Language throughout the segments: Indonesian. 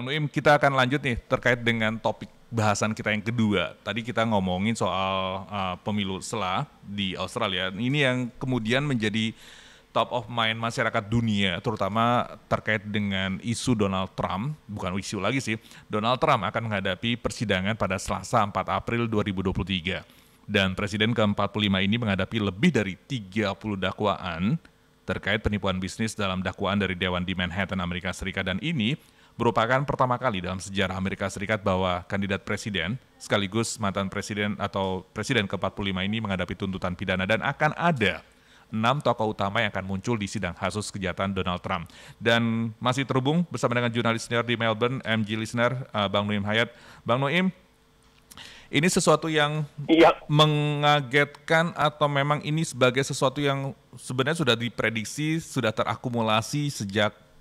Bang Nuim, kita akan lanjut nih terkait dengan topik bahasan kita yang kedua. Tadi kita ngomongin soal pemilu sela di Australia. Ini yang kemudian menjadi top of mind masyarakat dunia, terutama terkait dengan isu Donald Trump. Bukan isu lagi sih, Donald Trump akan menghadapi persidangan pada Selasa 4 April 2023. Dan Presiden ke-45 ini menghadapi lebih dari 30 dakwaan terkait penipuan bisnis dalam dakwaan dari Dewan di Manhattan, Amerika Serikat. Dan ini merupakan pertama kali dalam sejarah Amerika Serikat bahwa kandidat presiden sekaligus mantan presiden atau presiden ke-45 ini menghadapi tuntutan pidana, dan akan ada 6 tokoh utama yang akan muncul di sidang kasus kejahatan Donald Trump. Dan masih terhubung bersama dengan jurnalis senior di Melbourne, MG Listener, Bang Nuim Hayat. Bang Nuim, ini sesuatu yang mengagetkan atau memang ini sebagai sesuatu yang sebenarnya sudah diprediksi, sudah terakumulasi sejak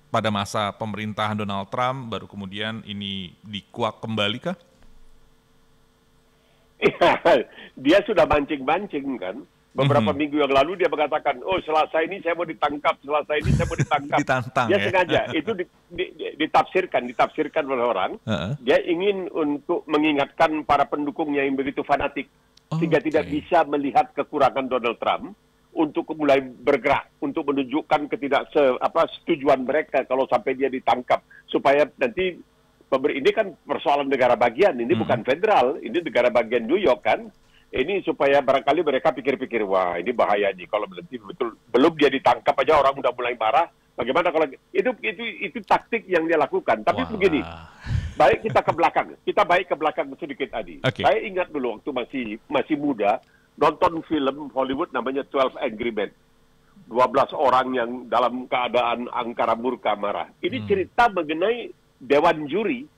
pada masa pemerintahan Donald Trump, baru kemudian ini dikuak kembali kah? Dia sudah mancing-mancing kan. Beberapa minggu yang lalu dia mengatakan, oh Selasa ini saya mau ditangkap, Selasa ini saya mau ditangkap. Ditantang, dia sengaja, itu ditafsirkan oleh orang. Dia ingin untuk mengingatkan para pendukungnya yang begitu fanatik, sehingga tidak bisa melihat kekurangan Donald Trump, untuk mulai bergerak, untuk menunjukkan ketidaksetujuan mereka kalau sampai dia ditangkap. Supaya nanti, ini kan persoalan negara bagian, ini bukan federal, ini negara bagian New York kan. Ini supaya barangkali mereka pikir-pikir, wah ini bahaya nih kalau berhenti betul belum dia ditangkap aja orang udah mulai marah. Bagaimana kalau itu taktik yang dia lakukan. Tapi begini, baik kita ke belakang sedikit Adi. Saya ingat dulu waktu masih muda nonton film Hollywood namanya 12 Angry Men. 12 orang yang dalam keadaan angkara murka marah. Ini cerita mengenai dewan juri.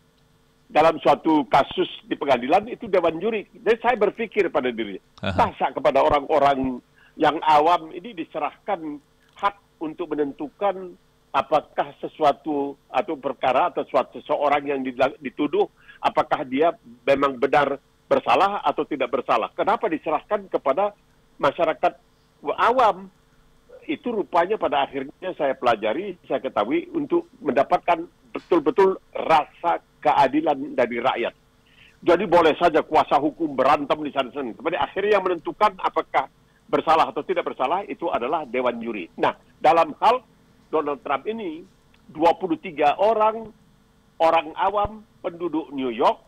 Dalam suatu kasus di pengadilan itu dewan juri. Dan saya berpikir pada dirinya, masa kepada orang-orang yang awam ini diserahkan hak untuk menentukan apakah sesuatu atau perkara atau seseorang yang dituduh, apakah dia memang benar bersalah atau tidak bersalah. Kenapa diserahkan kepada masyarakat awam? Itu rupanya pada akhirnya saya pelajari, saya ketahui untuk mendapatkan betul-betul rasa keadilan dari rakyat. Jadi boleh saja kuasa hukum berantem di sana-sana. Tapi akhirnya yang menentukan apakah bersalah atau tidak bersalah itu adalah dewan juri. Nah, dalam hal Donald Trump ini, 23 orang awam penduduk New York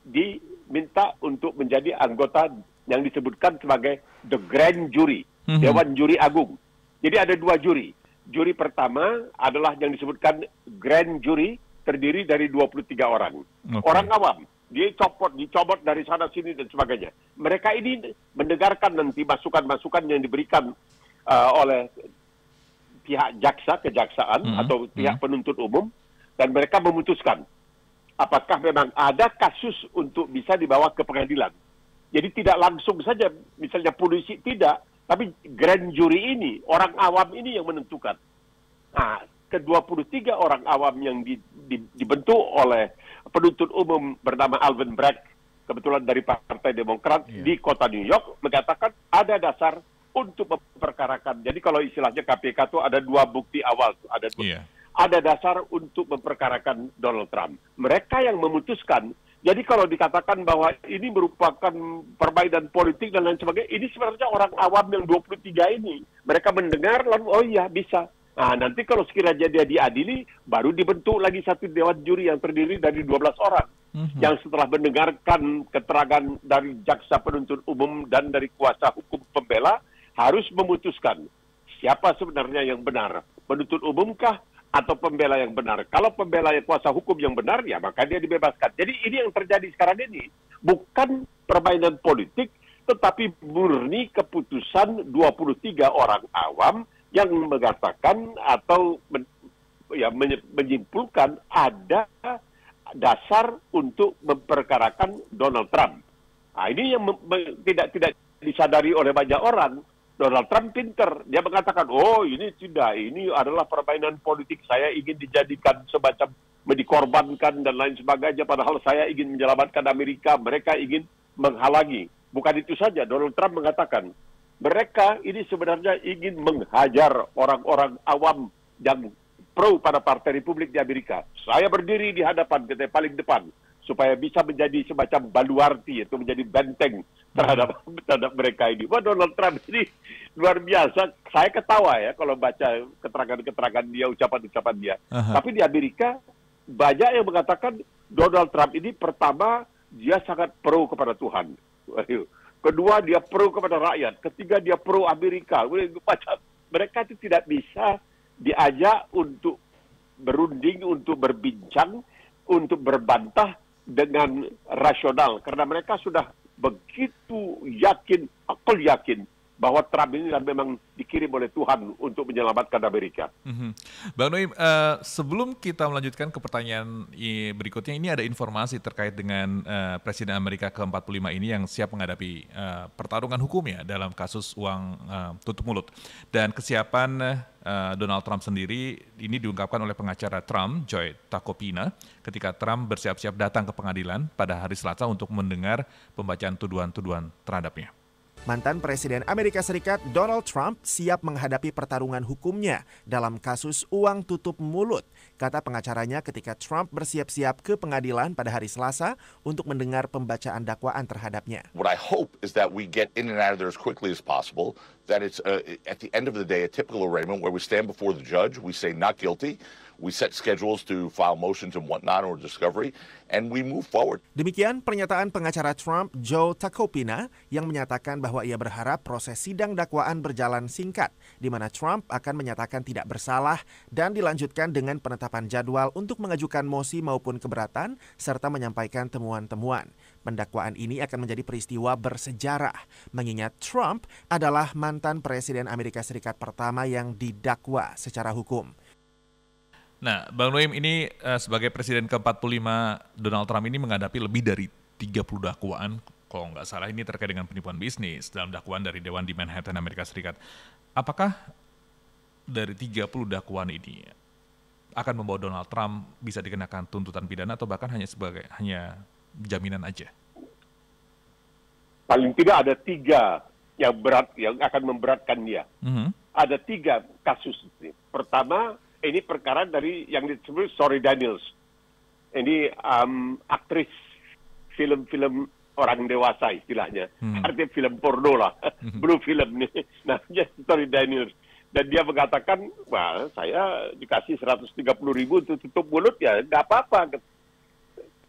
diminta untuk menjadi anggota yang disebutkan sebagai the grand jury, dewan juri agung. Jadi ada 2 juri. Juri pertama adalah yang disebutkan grand jury, terdiri dari 23 orang. Orang awam, dicobot dari sana sini dan sebagainya. Mereka ini mendengarkan nanti masukan-masukan yang diberikan oleh pihak kejaksaan atau pihak penuntut umum, dan mereka memutuskan apakah memang ada kasus untuk bisa dibawa ke pengadilan. Jadi tidak langsung saja, misalnya polisi tidak, tapi grand jury ini, orang awam ini yang menentukan. Nah, ke-23 orang awam yang dibentuk oleh penuntut umum bernama Alvin Bragg, kebetulan dari Partai Demokrat di kota New York, mengatakan ada dasar untuk memperkarakan. Jadi kalau istilahnya KPK itu ada 2 bukti awal, ada dasar untuk memperkarakan Donald Trump. Mereka yang memutuskan. Jadi kalau dikatakan bahwa ini merupakan permainan politik dan lain sebagainya, ini sebenarnya orang awam yang 23 ini. Mereka mendengar lalu, oh iya bisa. Nah, nanti kalau sekiranya dia diadili, baru dibentuk lagi satu dewan juri yang terdiri dari 12 orang. Yang setelah mendengarkan keterangan dari jaksa penuntut umum dan dari kuasa hukum pembela, harus memutuskan siapa sebenarnya yang benar. Penuntut umumkah atau pembela yang benar? Kalau pembela yang kuasa hukum yang benar, ya maka dia dibebaskan. Jadi ini yang terjadi sekarang ini. Bukan permainan politik, tetapi murni keputusan 23 orang awam yang mengatakan atau menyimpulkan ada dasar untuk memperkarakan Donald Trump. Nah, ini yang tidak disadari oleh banyak orang. Donald Trump pinter, dia mengatakan, oh ini tidak, ini adalah permainan politik, saya ingin dijadikan semacam dikorbankan dan lain sebagainya, padahal saya ingin menyelamatkan Amerika, mereka ingin menghalangi. Bukan itu saja, Donald Trump mengatakan, mereka ini sebenarnya ingin menghajar orang-orang awam yang pro pada Partai Republik di Amerika. Saya berdiri di hadapan, katanya, paling depan, supaya bisa menjadi semacam baluarti, atau menjadi benteng terhadap mereka ini. Wah, Donald Trump ini luar biasa. Saya ketawa ya kalau baca keterangan-keterangan dia, ucapan-ucapan dia. Tapi di Amerika banyak yang mengatakan Donald Trump ini, pertama, dia sangat pro kepada Tuhan. Kedua, dia pro kepada rakyat. Ketiga, dia pro Amerika. Mereka itu tidak bisa diajak untuk berunding, untuk berbincang, untuk berbantah dengan rasional. Karena mereka sudah begitu yakin, aku yakin, bahwa Trump ini memang dikirim oleh Tuhan untuk menyelamatkan Amerika. Bang Noim, sebelum kita melanjutkan ke pertanyaan berikutnya, ini ada informasi terkait dengan Presiden Amerika ke-45 ini yang siap menghadapi pertarungan hukum ya dalam kasus uang tutup mulut. Dan kesiapan Donald Trump sendiri ini diungkapkan oleh pengacara Trump, Joy Tacopina, ketika Trump bersiap-siap datang ke pengadilan pada hari Selasa untuk mendengar pembacaan tuduhan-tuduhan terhadapnya. Mantan Presiden Amerika Serikat Donald Trump siap menghadapi pertarungan hukumnya dalam kasus uang tutup mulut, kata pengacaranya ketika Trump bersiap-siap ke pengadilan pada hari Selasa untuk mendengar pembacaan dakwaan terhadapnya. What I hope is that we get in and out of there as quickly as possible, that it's at the end of the day a typical arraignment where we stand before the judge, we say not guilty, we set schedules to file motions and whatnot or discovery, and we move forward. Demikian pernyataan pengacara Trump, Joe Tacopina, yang menyatakan bahwa ia berharap proses sidang dakwaan berjalan singkat, di mana Trump akan menyatakan tidak bersalah dan dilanjutkan dengan penetapan jadwal untuk mengajukan mosi maupun keberatan, serta menyampaikan temuan-temuan. Pendakwaan ini akan menjadi peristiwa bersejarah, mengingat Trump adalah mantan Presiden Amerika Serikat pertama yang didakwa secara hukum. Nah, Bang Noim, ini sebagai Presiden ke-45 Donald Trump ini menghadapi lebih dari 30 dakwaan, kalau nggak salah ini terkait dengan penipuan bisnis dalam dakwaan dari Dewan di Manhattan, Amerika Serikat. Apakah dari 30 dakwaan ini akan membawa Donald Trump bisa dikenakan tuntutan pidana atau bahkan hanya jaminan aja? Paling tidak ada 3 yang berat, yang akan memberatkan dia. Ada 3 kasus. Pertama, ini perkara dari yang disebut Stormy Daniels. Ini aktris film-film orang dewasa istilahnya. Artinya film porno lah. Blue film nih. Namanya Stormy Daniels. Dan dia mengatakan, wah saya dikasih 130.000 untuk tutup mulut ya nggak apa-apa.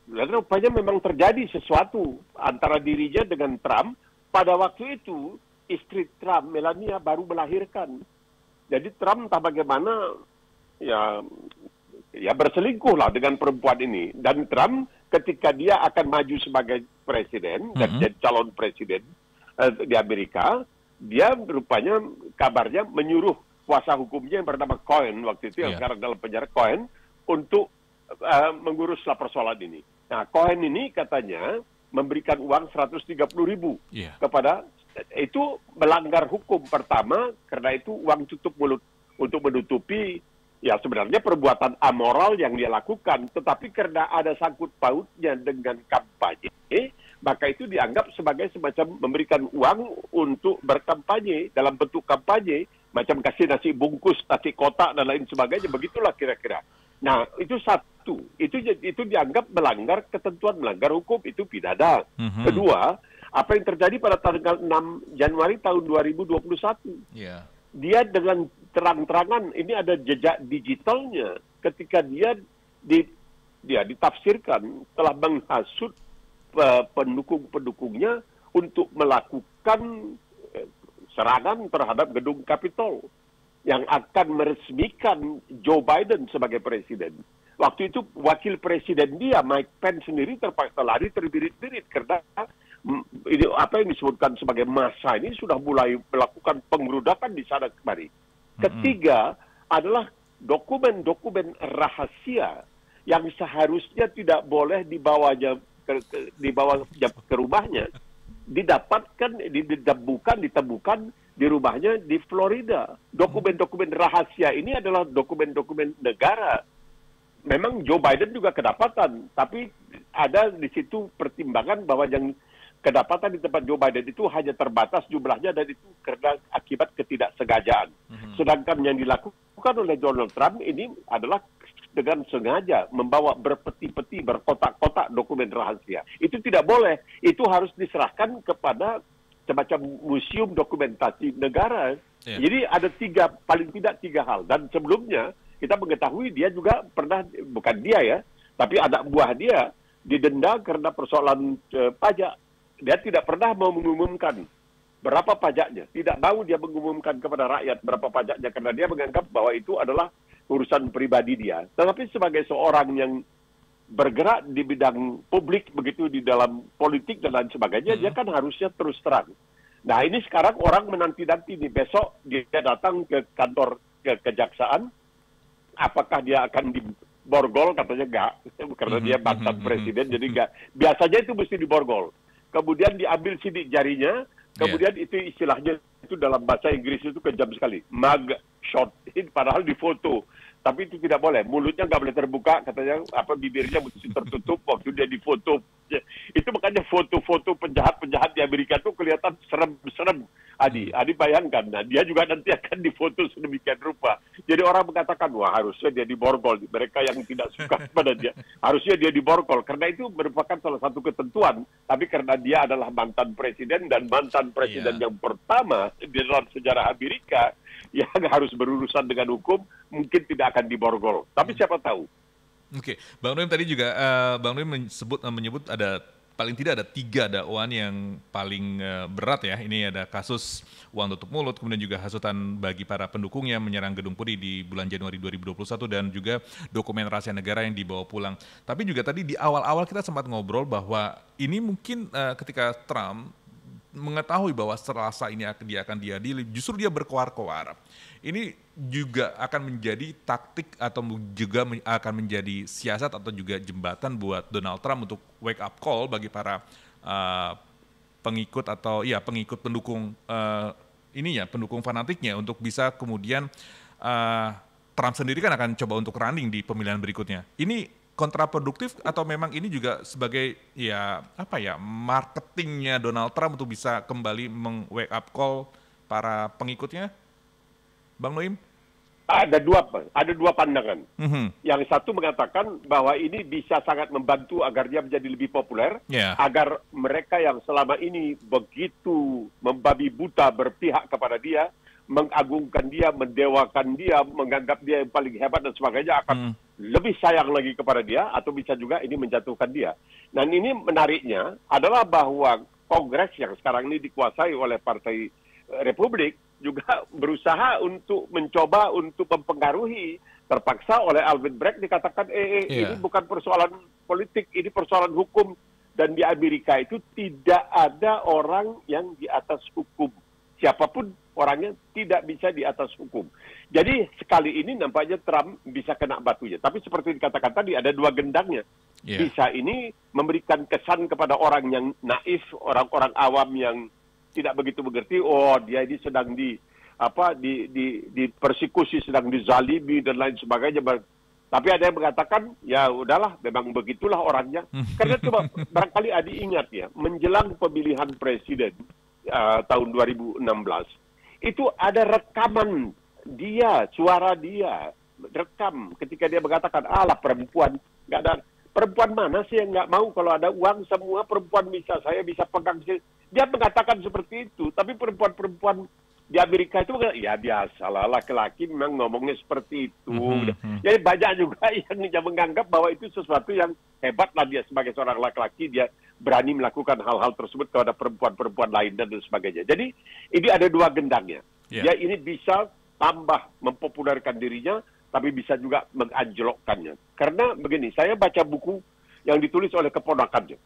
Dan rupanya memang terjadi sesuatu antara dirinya dengan Trump. Pada waktu itu istri Trump, Melania, baru melahirkan. Jadi Trump entah bagaimana ya berselingkuh lah dengan perempuan ini. Dan Trump ketika dia akan maju sebagai presiden dan jadi calon presiden di Amerika, dia rupanya kabarnya menyuruh kuasa hukumnya yang bernama Cohen waktu itu, yang sekarang dalam penjara, Cohen, untuk menguruslah persoalan ini. Nah, Cohen ini katanya memberikan uang 130.000 kepada, itu melanggar hukum. Pertama, karena itu uang tutup mulut untuk menutupi ya sebenarnya perbuatan amoral yang dia lakukan, tetapi karena ada sangkut pautnya dengan kampanye, maka itu dianggap sebagai semacam memberikan uang untuk berkampanye dalam bentuk kampanye, macam kasih nasi bungkus, nasi kotak dan lain sebagainya, begitulah kira-kira. Nah, itu satu, itu dianggap melanggar ketentuan, melanggar hukum, itu pidana. Kedua, apa yang terjadi pada tanggal 6 Januari tahun 2021? Dia dengan terang-terangan, ini ada jejak digitalnya, ketika dia ditafsirkan telah menghasut pendukung-pendukungnya untuk melakukan serangan terhadap gedung Capitol yang akan meresmikan Joe Biden sebagai presiden. Waktu itu wakil presiden dia, Mike Pence sendiri, terpaksa lari terbirit-birit karena ini apa yang disebutkan sebagai massa ini sudah mulai melakukan pengerudakan di sana kemari. Ketiga adalah dokumen-dokumen rahasia yang seharusnya tidak boleh dibawanya ke rumahnya, ditemukan di rumahnya di Florida. Dokumen-dokumen rahasia ini adalah dokumen-dokumen negara. Memang Joe Biden juga kedapatan, tapi ada di situ pertimbangan bahwa yang kedapatan di tempat Joe Biden itu hanya terbatas jumlahnya dan itu karena akibat ketidaksengajaan. Sedangkan yang dilakukan dilakukan oleh Donald Trump ini adalah dengan sengaja membawa berpeti-peti, berkotak-kotak dokumen rahasia. Itu tidak boleh. Itu harus diserahkan kepada semacam museum dokumentasi negara. Jadi ada paling tidak tiga hal. Dan sebelumnya kita mengetahui dia juga pernah, bukan dia ya, tapi anak buah dia didenda karena persoalan pajak. Dia tidak pernah mau mengumumkan berapa pajaknya. Tidak mau dia mengumumkan kepada rakyat berapa pajaknya karena dia menganggap bahwa itu adalah urusan pribadi dia. Tetapi sebagai seorang yang bergerak di bidang publik begitu di dalam politik dan lain sebagainya, dia kan harusnya terus terang. Nah ini sekarang orang menanti-nanti nih, besok dia datang ke kantor kejaksaan, apakah dia akan diborgol? Katanya enggak, karena dia mantan presiden, jadi enggak. Biasanya itu mesti diborgol. Kemudian diambil sidik jarinya, kemudian itu istilahnya itu dalam bahasa Inggris itu kejam sekali, mug shot, padahal difoto. Tapi itu tidak boleh, mulutnya nggak boleh terbuka, katanya bibirnya mesti tertutup waktu dia difoto. Itu makanya foto-foto penjahat-penjahat di Amerika itu kelihatan serem-serem. Adi bayangkan, nah, dia juga nanti akan difoto sedemikian rupa. Jadi orang mengatakan, wah harusnya dia diborgol. Mereka yang tidak suka pada dia, harusnya dia diborgol. Karena itu merupakan salah satu ketentuan. Tapi karena dia adalah mantan presiden dan mantan presiden yang pertama di dalam sejarah Amerika, yang harus berurusan dengan hukum, mungkin tidak akan diborgol. Tapi siapa tahu. Oke, Bang Noem tadi juga, Bang Noem menyebut ada paling tidak ada 3 dakwaan yang paling berat ya. Ini ada kasus uang tutup mulut, kemudian juga hasutan bagi para pendukungnya menyerang Gedung Putih di bulan Januari 2021 dan juga dokumen rahasia negara yang dibawa pulang. Tapi juga tadi di awal-awal kita sempat ngobrol bahwa ini mungkin ketika Trump mengetahui bahwa Selasa ini dia akan diadili, justru dia berkoar-koar. Ini juga akan menjadi taktik atau juga akan menjadi siasat atau juga jembatan buat Donald Trump untuk wake up call bagi para pengikut atau pengikut pendukung pendukung fanatiknya untuk bisa kemudian Trump sendiri kan akan coba untuk running di pemilihan berikutnya. Ini kontraproduktif atau memang ini juga sebagai marketingnya Donald Trump untuk bisa kembali meng-wake up call para pengikutnya, Bang Noem? Ada dua pandangan. Yang satu mengatakan bahwa ini bisa sangat membantu agar dia menjadi lebih populer, agar mereka yang selama ini begitu membabi buta berpihak kepada dia, mengagungkan dia, mendewakan dia, menganggap dia yang paling hebat dan sebagainya, akan lebih sayang lagi kepada dia, atau bisa juga ini menjatuhkan dia. Dan ini menariknya adalah bahwa Kongres yang sekarang ini dikuasai oleh Partai Republik juga berusaha untuk mencoba untuk mempengaruhi, terpaksa oleh Alvin Bragg dikatakan ini bukan persoalan politik, ini persoalan hukum, dan di Amerika itu tidak ada orang yang di atas hukum. Siapapun orangnya tidak bisa di atas hukum. Jadi sekali ini nampaknya Trump bisa kena batunya. Tapi seperti dikatakan tadi ada dua gendangnya. Bisa ini memberikan kesan kepada orang yang naif, orang-orang awam yang tidak begitu mengerti, oh dia ini sedang dipersekusi, sedang dizalimi dan lain sebagainya. Tapi ada yang mengatakan, ya udahlah, memang begitulah orangnya. Karena coba barangkali Adi ingat ya, menjelang pemilihan presiden tahun 2016, itu ada rekaman dia, suara dia, rekam ketika dia mengatakan, alah perempuan, nggak ada. Perempuan mana sih yang nggak mau kalau ada uang, semua perempuan bisa, saya bisa pegang. Dia mengatakan seperti itu, tapi perempuan-perempuan di Amerika itu ya biasalah, laki-laki memang ngomongnya seperti itu. Jadi banyak juga yang menganggap bahwa itu sesuatu yang hebat lah dia sebagai seorang laki-laki, dia berani melakukan hal-hal tersebut kepada perempuan-perempuan lain dan sebagainya. Jadi ini ada dua gendangnya. Dia ini bisa tambah mempopulerkan dirinya, tapi bisa juga menganjlokkannya. Karena begini, saya baca buku yang ditulis oleh keponakannya.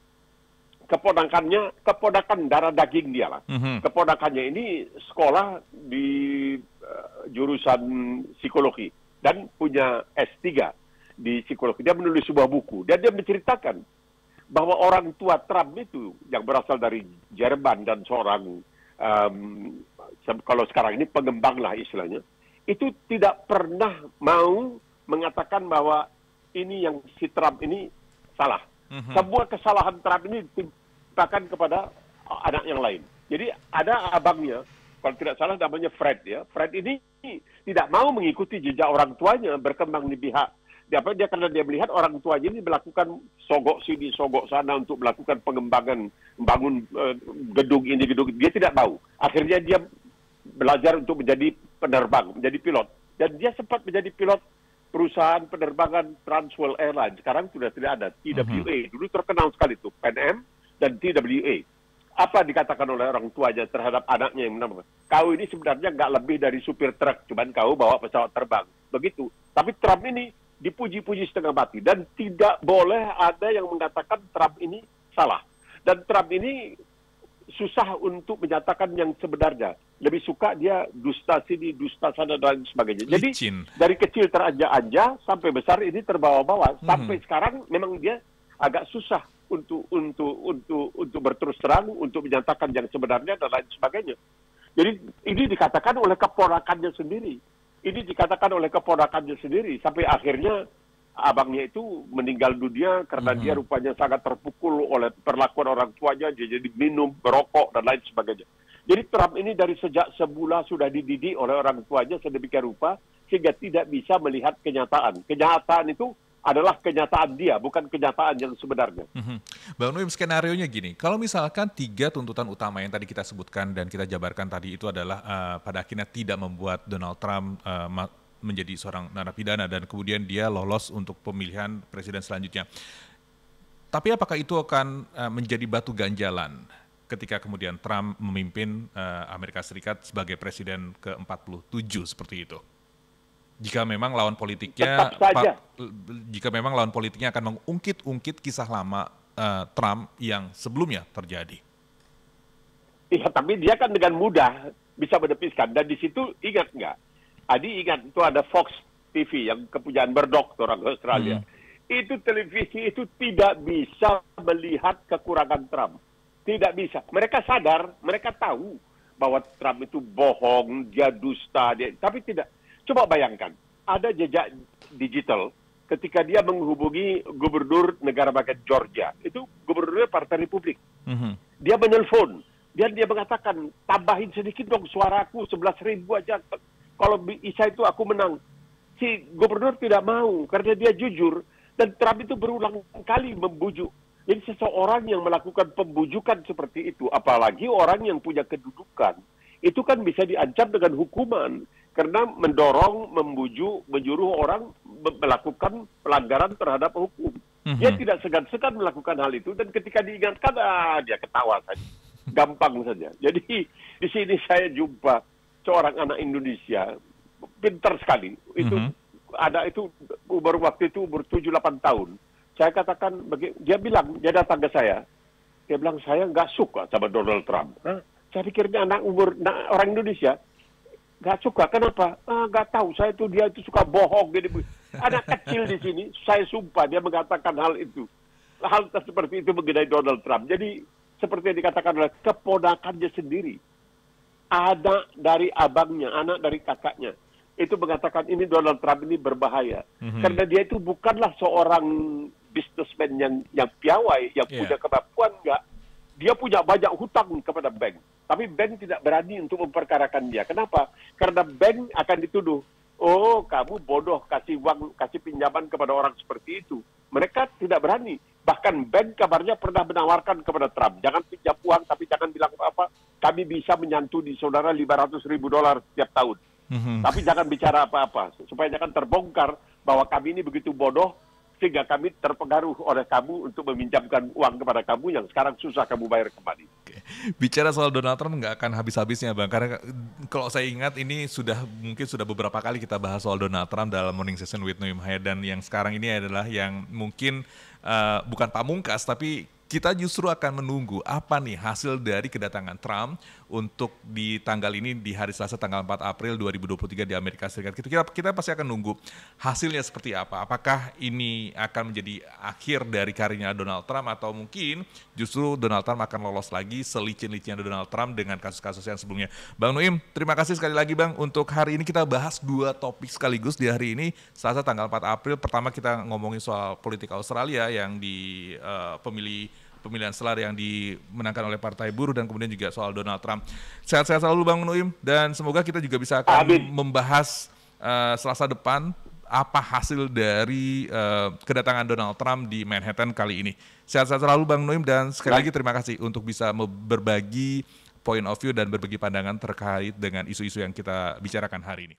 Keponakan darah daging dia lah. Keponakannya ini sekolah di jurusan psikologi dan punya S3 di psikologi. Dia menulis sebuah buku dan dia menceritakan bahwa orang tua Trump itu yang berasal dari Jerman dan seorang kalau sekarang ini pengembang lah istilahnya, itu tidak pernah mau mengatakan bahwa ini yang si Trump ini salah. Semua kesalahan Trump ini ditimpakan kepada anak yang lain. Jadi ada abangnya kalau tidak salah namanya Fred ya. Fred ini tidak mau mengikuti jejak orang tuanya berkembang di pihak dia karena dia melihat orang tuanya ini melakukan sogok sini, sogok sana untuk melakukan pengembangan, membangun gedung ini, gedung ini. Dia tidak mau. Akhirnya dia belajar untuk menjadi penerbang, menjadi pilot. Dan dia sempat menjadi pilot perusahaan penerbangan Transworld Airlines. Sekarang sudah tidak ada. TWA. Dulu terkenal sekali itu. Pan Am dan TWA. Apa dikatakan oleh orang tuanya terhadap anaknya yang menambah? Kau ini sebenarnya nggak lebih dari supir truk. Cuman kau bawa pesawat terbang. Begitu. Tapi Trump ini dipuji-puji setengah mati. Dan tidak boleh ada yang mengatakan Trump ini salah. Dan Trump ini susah untuk menyatakan yang sebenarnya. Lebih suka dia dusta sini, dusta sana, dan sebagainya. Jadi dari kecil teranja-anja sampai besar ini terbawa-bawa. Sampai sekarang memang dia agak susah untuk berterus terang, untuk menyatakan yang sebenarnya dan lain sebagainya. Jadi ini dikatakan oleh keponakannya sendiri. Ini dikatakan oleh keponakannya sendiri. Sampai akhirnya abangnya itu meninggal dunia karena dia rupanya sangat terpukul oleh perlakuan orang tuanya. Dia jadi minum, berokok, dan lain sebagainya. Jadi Trump ini dari sejak semula sudah dididik oleh orang tuanya sedemikian rupa sehingga tidak bisa melihat kenyataan. Kenyataan itu adalah kenyataan dia, bukan kenyataan yang sebenarnya. Bang Nuim, skenarionya gini, kalau misalkan 3 tuntutan utama yang tadi kita sebutkan dan kita jabarkan tadi itu adalah pada akhirnya tidak membuat Donald Trump menjadi seorang narapidana dan kemudian dia lolos untuk pemilihan presiden selanjutnya. Tapi apakah itu akan menjadi batu ganjalan ketika kemudian Trump memimpin Amerika Serikat sebagai presiden ke-47 seperti itu? Jika memang lawan politiknya akan mengungkit-ungkit kisah lama Trump yang sebelumnya terjadi. Iya, tapi dia kan dengan mudah bisa menepiskan. Dan di situ ingat nggak? Adi ingat itu ada Fox TV yang kepunyaan Murdoch, orang Australia. Itu televisi itu tidak bisa melihat kekurangan Trump. Tidak bisa. Mereka sadar, mereka tahu bahwa Trump itu bohong, dia dusta, tapi tidak. Coba bayangkan, ada jejak digital ketika dia menghubungi gubernur negara bagian Georgia. Itu gubernurnya Partai Republik. Dia menelpon. Dan dia mengatakan, tambahin sedikit dong suaraku, 11.000 aja. Kalau bisa itu aku menang. Si gubernur tidak mau, karena dia jujur. Dan Trump itu berulang kali membujuk. Jadi seseorang yang melakukan pembujukan seperti itu, apalagi orang yang punya kedudukan, itu kan bisa diancam dengan hukuman. Karena mendorong, membujuk, menyuruh orang melakukan pelanggaran terhadap hukum. Dia tidak segan-segan melakukan hal itu, dan ketika diingatkan, dia ketawa saja. Gampang saja. Jadi di sini saya jumpa seorang anak Indonesia, pintar sekali. Itu baru waktu itu umur 7-8 tahun. Saya katakan, dia datang ke saya. Dia bilang, saya nggak suka sama Donald Trump. Saya pikirnya orang Indonesia. Nggak suka, kenapa? Nggak tahu, dia itu suka bohong. Anak kecil di sini, saya sumpah dia mengatakan hal itu. Hal seperti itu mengenai Donald Trump. Jadi, seperti yang dikatakan oleh keponakannya sendiri. Anak dari abangnya, anak dari kakaknya. Itu mengatakan ini Donald Trump ini berbahaya. Karena dia itu bukanlah seorang businessman yang piawai, yang punya kemampuan, enggak. Dia punya banyak hutang kepada bank. Tapi bank tidak berani untuk memperkarakan dia. Kenapa? Karena bank akan dituduh, oh kamu bodoh kasih uang, kasih pinjaman kepada orang seperti itu. Mereka tidak berani. Bahkan bank kabarnya pernah menawarkan kepada Trump, jangan pinjam uang tapi jangan bilang apa-apa. Kami bisa menyantuni saudara $500,000 setiap tahun. Tapi jangan bicara apa-apa. Supaya jangan terbongkar bahwa kami ini begitu bodoh, sehingga kami terpengaruh oleh kamu untuk meminjamkan uang kepada kamu yang sekarang susah kamu bayar kembali. Bicara soal Donald Trump nggak akan habis-habisnya Bang, karena kalau saya ingat ini mungkin sudah beberapa kali kita bahas soal Donald Trump dalam Morning Session with Nuim Hayat, dan yang sekarang ini adalah yang mungkin bukan pamungkas, tapi kita justru akan menunggu apa nih hasil dari kedatangan Trump untuk di tanggal ini, di hari Selasa tanggal 4 April 2023 di Amerika Serikat. Kita pasti akan nunggu hasilnya seperti apa. Apakah ini akan menjadi akhir dari karirnya Donald Trump atau mungkin justru Donald Trump akan lolos lagi selicin-licinnya Donald Trump dengan kasus-kasus yang sebelumnya. Bang Nuim, terima kasih sekali lagi Bang. Untuk hari ini kita bahas 2 topik sekaligus di hari ini, Selasa tanggal 4 April. Pertama kita ngomongin soal politik Australia yang di pemilih pemilihan selar yang dimenangkan oleh Partai Buruh dan kemudian juga soal Donald Trump. Sehat-sehat selalu Bang Nuim, dan semoga kita juga bisa akan membahas Selasa depan apa hasil dari kedatangan Donald Trump di Manhattan kali ini. Sehat-sehat selalu Bang Nuim, dan sekali lagi terima kasih untuk bisa berbagi point of view dan berbagi pandangan terkait dengan isu-isu yang kita bicarakan hari ini.